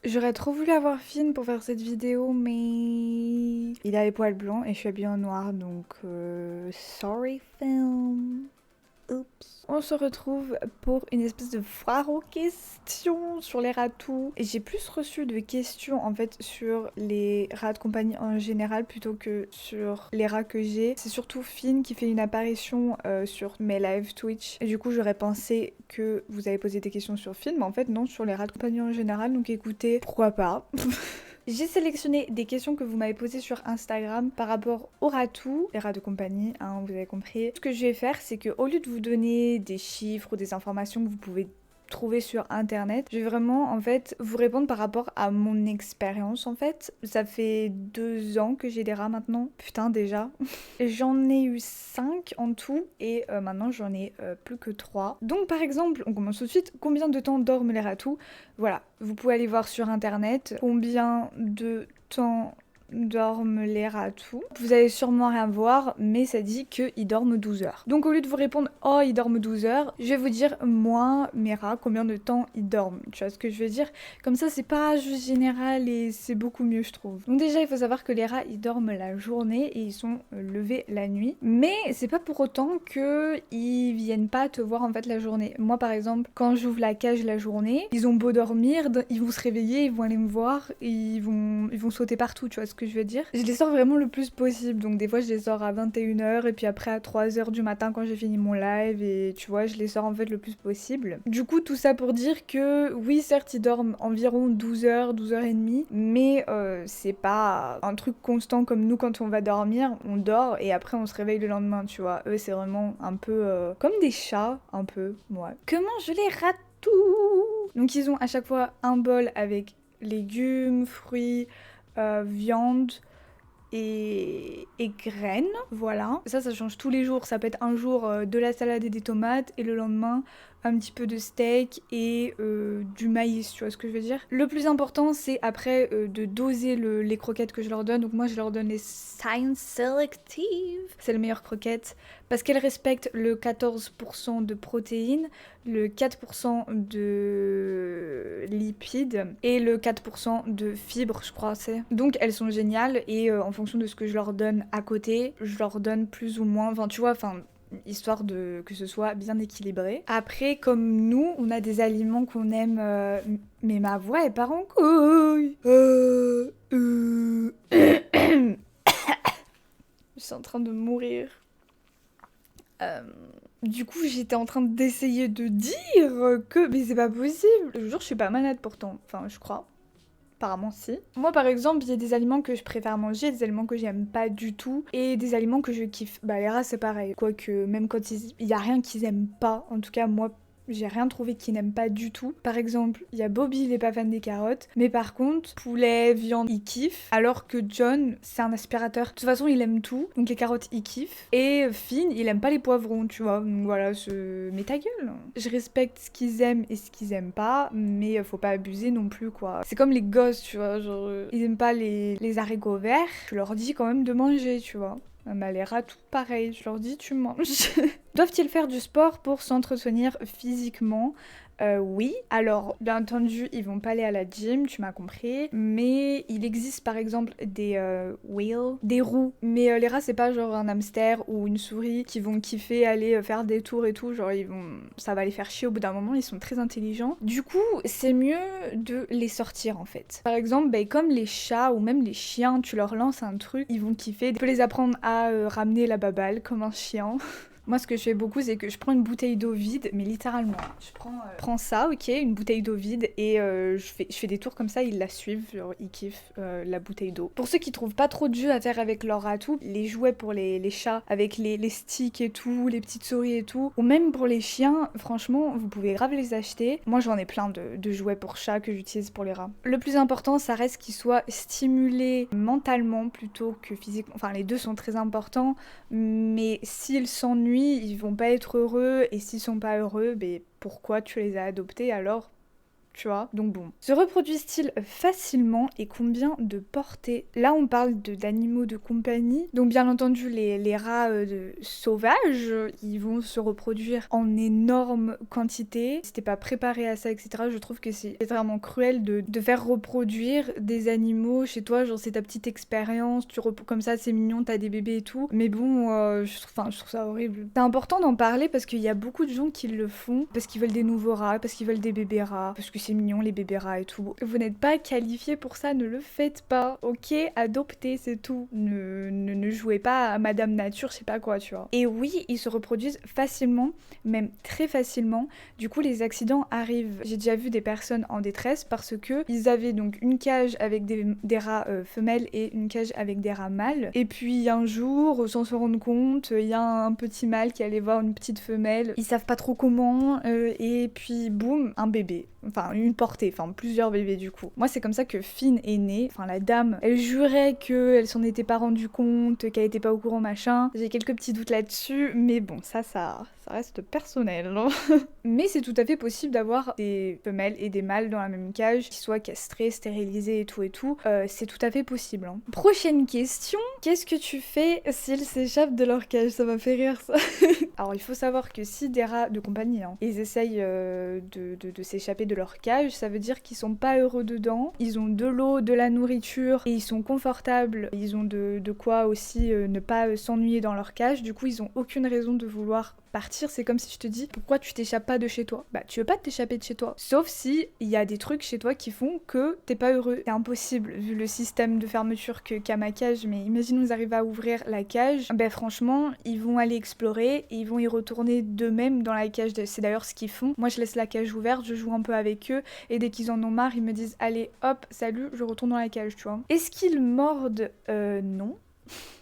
J'aurais trop voulu avoir Finn pour faire cette vidéo, mais il a les poils blancs et je suis habillée en noir, donc sorry Finn. Oups. On se retrouve pour une espèce de foire aux questions sur les ratous. Et j'ai plus reçu de questions en fait sur les rats de compagnie en général plutôt que sur les rats que j'ai. C'est surtout Finn qui fait une apparition sur mes live Twitch. Et du coup j'aurais pensé que vous avez posé des questions sur Finn, mais en fait non, sur les rats de compagnie en général. Donc écoutez, pourquoi pas. J'ai sélectionné des questions que vous m'avez posées sur Instagram par rapport aux ratous, les rats de compagnie, hein, vous avez compris. Ce que je vais faire, c'est que au lieu de vous donner des chiffres ou des informations que vous pouvez trouver sur internet, je vais vraiment en fait vous répondre par rapport à mon expérience en fait. Ça fait 2 ans que j'ai des rats maintenant, putain déjà. J'en ai eu 5 en tout et maintenant j'en ai plus que 3. Donc par exemple, on commence tout de suite, combien de temps dorment les ratous? Voilà, vous pouvez aller voir sur internet combien de temps dorment les ratous. Vous allez sûrement rien voir, mais ça dit qu'ils dorment 12 heures. Donc au lieu de vous répondre oh ils dorment 12 heures, je vais vous dire moi, mes rats, combien de temps ils dorment. Tu vois ce que je veux dire? Comme ça c'est pas juste général et c'est beaucoup mieux je trouve. Donc déjà il faut savoir que les rats ils dorment la journée et ils sont levés la nuit. Mais c'est pas pour autant que ils viennent pas te voir en fait la journée. Moi par exemple quand j'ouvre la cage la journée, ils ont beau dormir, ils vont se réveiller, ils vont aller me voir, et ils vont sauter partout, tu vois ce que je veux dire. Je les sors vraiment le plus possible, donc des fois je les sors à 21 h et puis après à 3 h du matin quand j'ai fini mon live et tu vois je les sors en fait le plus possible. Du coup tout ça pour dire que oui certes ils dorment environ 12 heures, 12 h 30, mais c'est pas un truc constant comme nous quand on va dormir, on dort et après on se réveille le lendemain, tu vois. Eux c'est vraiment un peu comme des chats, un peu, ouais. Comment je les rate tout. Donc ils ont à chaque fois un bol avec légumes, fruits, viande et graines, voilà. Ça change tous les jours. Ça peut être un jour de la salade et des tomates et le lendemain un petit peu de steak et du maïs, tu vois ce que je veux dire. Le plus important c'est après de doser les croquettes que je leur donne. Donc moi je leur donne les Science Selective. C'est les meilleures croquettes parce qu'elles respectent le 14% de protéines, le 4% de lipides et le 4% de fibres, je crois c'est. Donc elles sont géniales et en fonction de ce que je leur donne à côté, je leur donne plus ou moins, enfin tu vois, enfin histoire de que ce soit bien équilibré. Après, comme nous, on a des aliments qu'on aime, mais ma voix est part en couille. Je suis en train de mourir. Du coup, j'étais en train d'essayer de dire que... Mais c'est pas possible. Je vous jure, je suis pas malade pourtant. Enfin, je crois. Apparemment si. Moi par exemple, il y a des aliments que je préfère manger, des aliments que j'aime pas du tout, et des aliments que je kiffe. Bah les rats c'est pareil. Quoique même quand il y a rien qu'ils aiment pas, en tout cas moi j'ai rien trouvé qu'ils n'aiment pas du tout. Par exemple, il y a Bobby, il est pas fan des carottes, mais par contre, poulet, viande, il kiffe. Alors que John, c'est un aspirateur. De toute façon, il aime tout, donc les carottes, il kiffe. Et Finn, il aime pas les poivrons, tu vois. Donc voilà, mais ta gueule. Je respecte ce qu'ils aiment et ce qu'ils aiment pas, mais faut pas abuser non plus, quoi. C'est comme les gosses, tu vois, genre, ils aiment pas les haricots verts. Je leur dis quand même de manger, tu vois. Bah, les rats, tout pareil, je leur dis tu manges. Doivent-ils faire du sport pour s'entretenir physiquement? Oui. Alors, bien entendu, ils vont pas aller à la gym, tu m'as compris. Mais il existe par exemple des wheels, des roues. Mais les rats, c'est pas genre un hamster ou une souris qui vont kiffer aller faire des tours et tout. Genre, ça va les faire chier au bout d'un moment, ils sont très intelligents. Du coup, c'est mieux de les sortir en fait. Par exemple, bah, comme les chats ou même les chiens, tu leur lances un truc, ils vont kiffer. Tu peux les apprendre à ramener la baballe comme un chien. Moi, ce que je fais beaucoup, c'est que je prends une bouteille d'eau vide, mais littéralement, je prends ça, ok, une bouteille d'eau vide, et je fais des tours comme ça, ils la suivent, genre, ils kiffent la bouteille d'eau. Pour ceux qui trouvent pas trop de jeux à faire avec leur atout, les jouets pour les chats, avec les sticks et tout, les petites souris et tout, ou même pour les chiens, franchement, vous pouvez grave les acheter. Moi, j'en ai plein de jouets pour chats que j'utilise pour les rats. Le plus important, ça reste qu'ils soient stimulés mentalement plutôt que physiquement. Enfin, les deux sont très importants, mais s'ils s'ennuient, ils vont pas être heureux, et s'ils sont pas heureux, ben pourquoi tu les as adoptés alors? tu vois. Donc bon. Se reproduisent-ils facilement et combien de portées? Là, on parle d'animaux de compagnie. Donc bien entendu, les rats sauvages, ils vont se reproduire en énorme quantité. Si t'es pas préparé à ça, etc., je trouve que c'est vraiment cruel de faire reproduire des animaux chez toi. Genre, c'est ta petite expérience, comme ça, c'est mignon, t'as des bébés et tout. Mais bon, je trouve ça horrible. C'est important d'en parler parce qu'il y a beaucoup de gens qui le font, parce qu'ils veulent des nouveaux rats, parce qu'ils veulent des bébés rats, parce que c'est mignon les bébés rats et tout. Vous n'êtes pas qualifié pour ça, ne le faites pas, ok? Adoptez, c'est tout. Ne jouez pas à Madame Nature, je sais pas quoi, tu vois. Et oui, ils se reproduisent facilement, même très facilement. Du coup, les accidents arrivent. J'ai déjà vu des personnes en détresse parce que ils avaient donc une cage avec des rats femelles et une cage avec des rats mâles. Et puis un jour, sans se rendre compte, il y a un petit mâle qui allait voir une petite femelle. Ils savent pas trop comment, et puis boum, un bébé. Enfin, une portée, enfin plusieurs bébés du coup. Moi, c'est comme ça que Finn est née. Enfin, la dame, elle jurait qu'elle s'en était pas rendue compte, qu'elle était pas au courant, machin. J'ai quelques petits doutes là-dessus, mais bon, ça reste personnel. Mais c'est tout à fait possible d'avoir des femelles et des mâles dans la même cage, qui soient castrés, stérilisés et tout. C'est tout à fait possible. Hein. Prochaine question. Qu'est-ce que tu fais s'ils s'échappent de leur cage? Ça m'a fait rire, ça. Alors, il faut savoir que si des rats de compagnie, hein, ils essayent de s'échapper de leur cage, ça veut dire qu'ils sont pas heureux dedans. Ils ont de l'eau, de la nourriture, et ils sont confortables. Ils ont de quoi aussi ne pas s'ennuyer dans leur cage. Du coup, ils ont aucune raison de vouloir partir. C'est comme si je te dis, pourquoi tu t'échappes pas de chez toi? Bah, tu veux pas t'échapper de chez toi. Sauf si il y a des trucs chez toi qui font que t'es pas heureux. C'est impossible, vu le système de fermeture qu'a ma cage, mais imagine nous arriver à ouvrir la cage, ben franchement, ils vont aller explorer et ils vont y retourner d'eux-mêmes dans la cage. C'est d'ailleurs ce qu'ils font. Moi, je laisse la cage ouverte, je joue un peu avec eux, et dès qu'ils en ont marre, ils me disent, allez, hop, salut, je retourne dans la cage, tu vois. Est-ce qu'ils mordent? Non.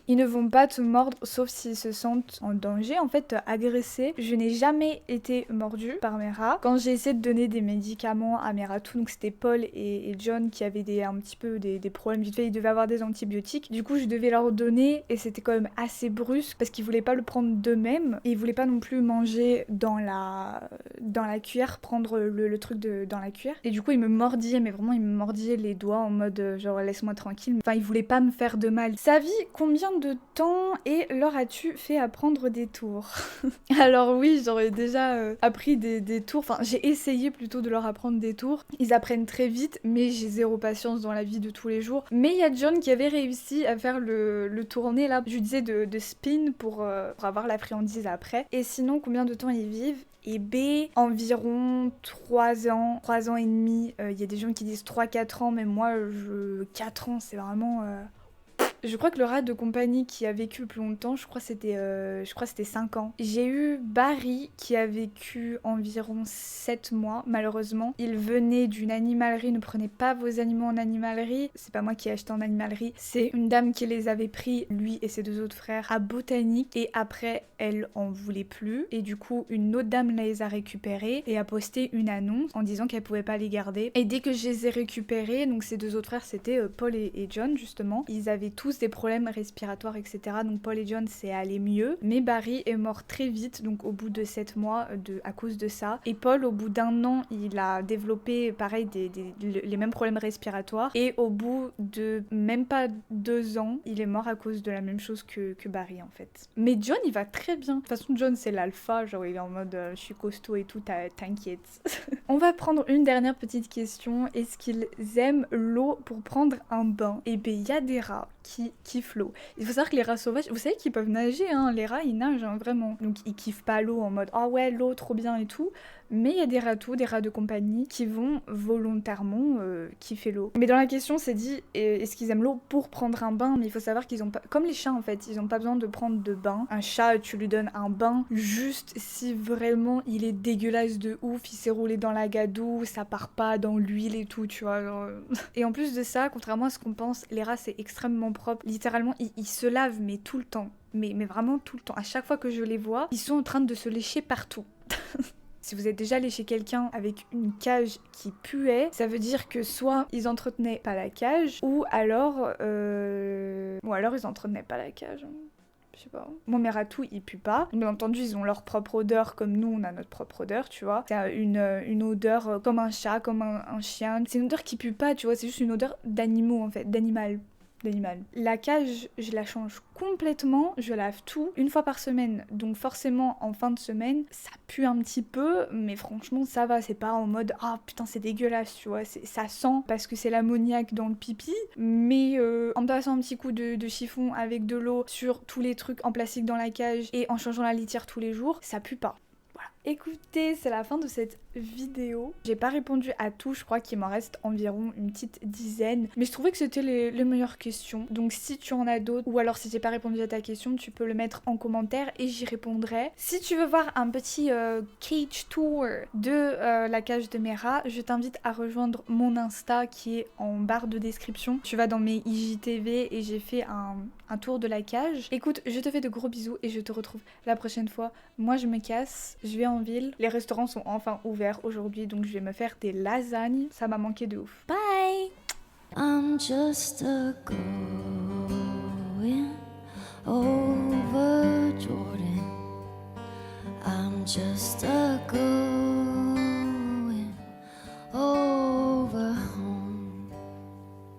Ils ne vont pas te mordre sauf s'ils se sentent en danger, en fait agressés. Je n'ai jamais été mordue par mes rats. Quand j'ai essayé de donner des médicaments à mes ratous, donc c'était Paul et John qui avaient un petit peu des problèmes vite fait, ils devaient avoir des antibiotiques. Du coup je devais leur donner et c'était quand même assez brusque parce qu'ils voulaient pas le prendre d'eux-mêmes et ils voulaient pas non plus manger dans la cuillère, prendre le truc dans la cuillère. Et du coup ils me mordillaient, mais vraiment ils me mordillaient les doigts en mode genre laisse-moi tranquille. Enfin ils voulaient pas me faire de mal. Sa vie, combien de temps et leur as-tu fait apprendre des tours? Alors oui, j'aurais déjà appris des tours, enfin j'ai essayé plutôt de leur apprendre des tours. Ils apprennent très vite, mais j'ai zéro patience dans la vie de tous les jours. Mais il y a John qui avait réussi à faire le tourné là, je lui disais de spin pour avoir la friandise après. Et sinon, combien de temps ils vivent? Et B, environ 3 ans, 3 ans et demi. Il y a des gens qui disent 3-4 ans, mais moi, 4 ans, c'est vraiment... Je crois que le rat de compagnie qui a vécu le plus longtemps, je crois que c'était 5 ans. J'ai eu Barry qui a vécu environ 7 mois, malheureusement. Il venait d'une animalerie, ne prenez pas vos animaux en animalerie. C'est pas moi qui ai acheté en animalerie, c'est une dame qui les avait pris, lui et ses 2 autres frères, à Botanique. Et après, elle en voulait plus. Et du coup, une autre dame les a récupérés et a posté une annonce en disant qu'elle pouvait pas les garder. Et dès que je les ai récupérés, donc ces 2 autres frères, c'était Paul et John justement, ils avaient tous des problèmes respiratoires, etc. Donc Paul et John, c'est allé mieux. Mais Barry est mort très vite, donc au bout de 7 mois, à cause de ça. Et Paul, au bout d'1 an, il a développé, pareil, les mêmes problèmes respiratoires. Et au bout de même pas 2 ans, il est mort à cause de la même chose que Barry, en fait. Mais John, il va très bien. De toute façon, John, c'est l'alpha. Genre, il est en mode, je suis costaud et tout, t'inquiète. On va prendre une dernière petite question. Est-ce qu'ils aiment l'eau pour prendre un bain? Et ben, il y a des rats qui kiffent l'eau. Il faut savoir que les rats sauvages, vous savez qu'ils peuvent nager, hein, les rats ils nagent, hein, vraiment. Donc ils kiffent pas l'eau en mode ah ouais l'eau trop bien et tout, mais il y a des ratous, des rats de compagnie qui vont volontairement kiffer l'eau. Mais dans la question c'est dit est-ce qu'ils aiment l'eau pour prendre un bain, mais il faut savoir qu'ils ont pas, comme les chats en fait, ils ont pas besoin de prendre de bain. Un chat tu lui donnes un bain juste si vraiment il est dégueulasse de ouf, il s'est roulé dans la gadoue, ça part pas dans l'huile et tout, tu vois. Genre... Et en plus de ça, contrairement à ce qu'on pense, les rats c'est extrêmement propre. Littéralement, ils se lavent, mais tout le temps. Mais vraiment tout le temps. À chaque fois que je les vois, ils sont en train de se lécher partout. Si vous êtes déjà allé chez quelqu'un avec une cage qui puait, ça veut dire que soit ils entretenaient pas la cage, ou alors ils entretenaient pas la cage. Je sais pas. Moi, mes ratous, ils puent pas. Bien entendu, ils ont leur propre odeur, comme nous, on a notre propre odeur, tu vois. C'est une odeur comme un chat, comme un chien. C'est une odeur qui pue pas, tu vois. C'est juste une odeur d'animaux, en fait, d'animal. La cage, je la change complètement, je lave tout une fois par semaine, donc forcément en fin de semaine, ça pue un petit peu, mais franchement ça va, c'est pas en mode ah putain c'est dégueulasse, tu vois, ça sent parce que c'est l'ammoniaque dans le pipi, mais en passant un petit coup de chiffon avec de l'eau sur tous les trucs en plastique dans la cage et en changeant la litière tous les jours, ça pue pas. Écoutez, c'est la fin de cette vidéo. J'ai pas répondu à tout, je crois qu'il m'en reste environ une petite dizaine. Mais je trouvais que c'était les meilleures questions. Donc si tu en as d'autres, ou alors si j'ai pas répondu à ta question, tu peux le mettre en commentaire et j'y répondrai. Si tu veux voir un petit cage tour de la cage de mes rats, je t'invite à rejoindre mon Insta qui est en barre de description. Tu vas dans mes IGTV et j'ai fait un tour de la cage. Écoute, je te fais de gros bisous et je te retrouve la prochaine fois. Moi je me casse, je vais en ville. Les restaurants sont enfin ouverts aujourd'hui, donc je vais me faire des lasagnes. Ça m'a manqué de ouf. Bye! I'm just a going over Jordan. I'm just a going